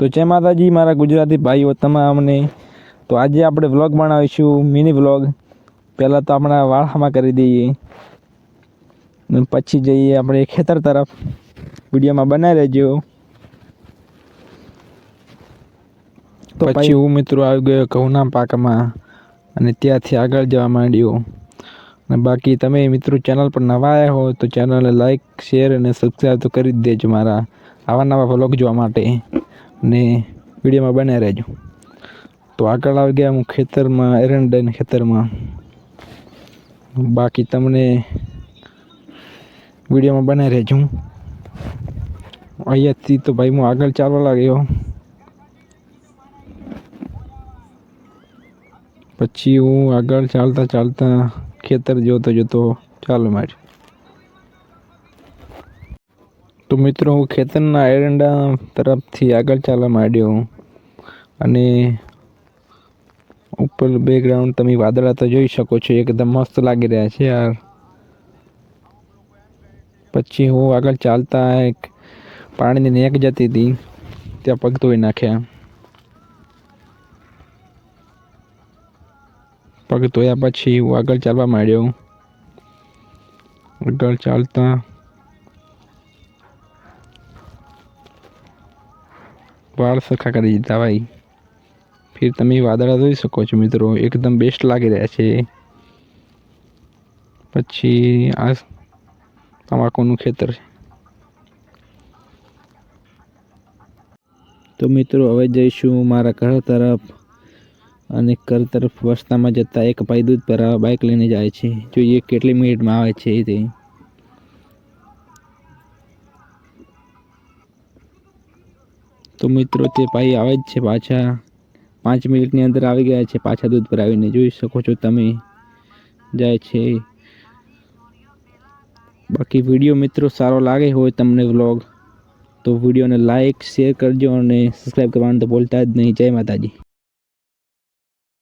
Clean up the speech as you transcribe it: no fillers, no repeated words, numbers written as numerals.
તો જય માતાજી મારા ગુજરાતી ભાઈઓ તમામને। તો આજે આપણે વ્લોગ બનાવીશું, મિની વ્લોગ। પહેલાં તો આપણા વાળામાં કરી દઈએ, પછી જઈએ આપણે ખેતર તરફ। વિડીયોમાં બનાવી રહેજો। તો પછી હું મિત્રો આવી ગયો ઘઉંના પાકમાં અને ત્યાંથી આગળ જવા માંડ્યો। અને બાકી તમે મિત્રો ચેનલ પર નવા આવ્યા હો તો ચેનલને લાઈક, શેર અને સબસ્ક્રાઈબ તો કરી જ દેજો મારા આવા નવા વ્લોગ જોવા માટે। ને વિડીયોમાં બનાવી રહેજો। તો આગળ આવી ગયા હું ખેતરમાં, એરંડાના ખેતરમાં। બાકી તમને વિડીયોમાં બનાવી રહેજો। અહીંયાથી તો ભાઈ હું આગળ ચાલવા લાગ્યો। પછી હું આગળ ચાલતા ચાલતા ખેતર જોતો ચાલુ માંડ્યો। તો મિત્રો હું ખેતરના એરંડા તરફથી આગળ ચાલવા માંડ્યો અને ઉપર બેકગ્રાઉન્ડ તમે વાદળા તો જોઈ શકો છો, એકદમ મસ્ત લાગી રહ્યા છે યાર। પછી હું આગળ ચાલતા એક પાણીની નેક જતી હતી, ત્યાં પગ ધોઈ નાખ્યા। પગ ધોયા પછી હું આગળ ચાલવા માંડ્યો। આગળ ચાલતા વાળ સરખા કરી દીધા ભાઈ। फिर તમે વાદળા જોઈ શકો છો મિત્રો, એકદમ બેસ્ટ લાગી રહ્યા છે। પછી આ તમાકુનું ખેતર છે। તો મિત્રો હવે જઈશું મારા ઘર તરફ અને ઘર તરફ રસ્તામાં જતા એક ભાઈ દૂધ ભરાવા બાઇક લઈને જાય છે। જોઈએ કેટલી મિનિટમાં આવે છે તે। તો મિત્રો તે ભાઈ આવે જ છે પાછા, 5 મિનિટની અંદર આવી ગયા છે પાછા દૂધ ભરાવીને, જોઈ શકો છો તમે જાય છે। બાકી વિડીયો મિત્રો સારો લાગે હોય તમને વ્લોગ તો વિડીયોને લાઈક, શેર કરજો અને સબસ્ક્રાઈબ કરવાનું તો ભૂલતા જ નહીં। જય માતાજી।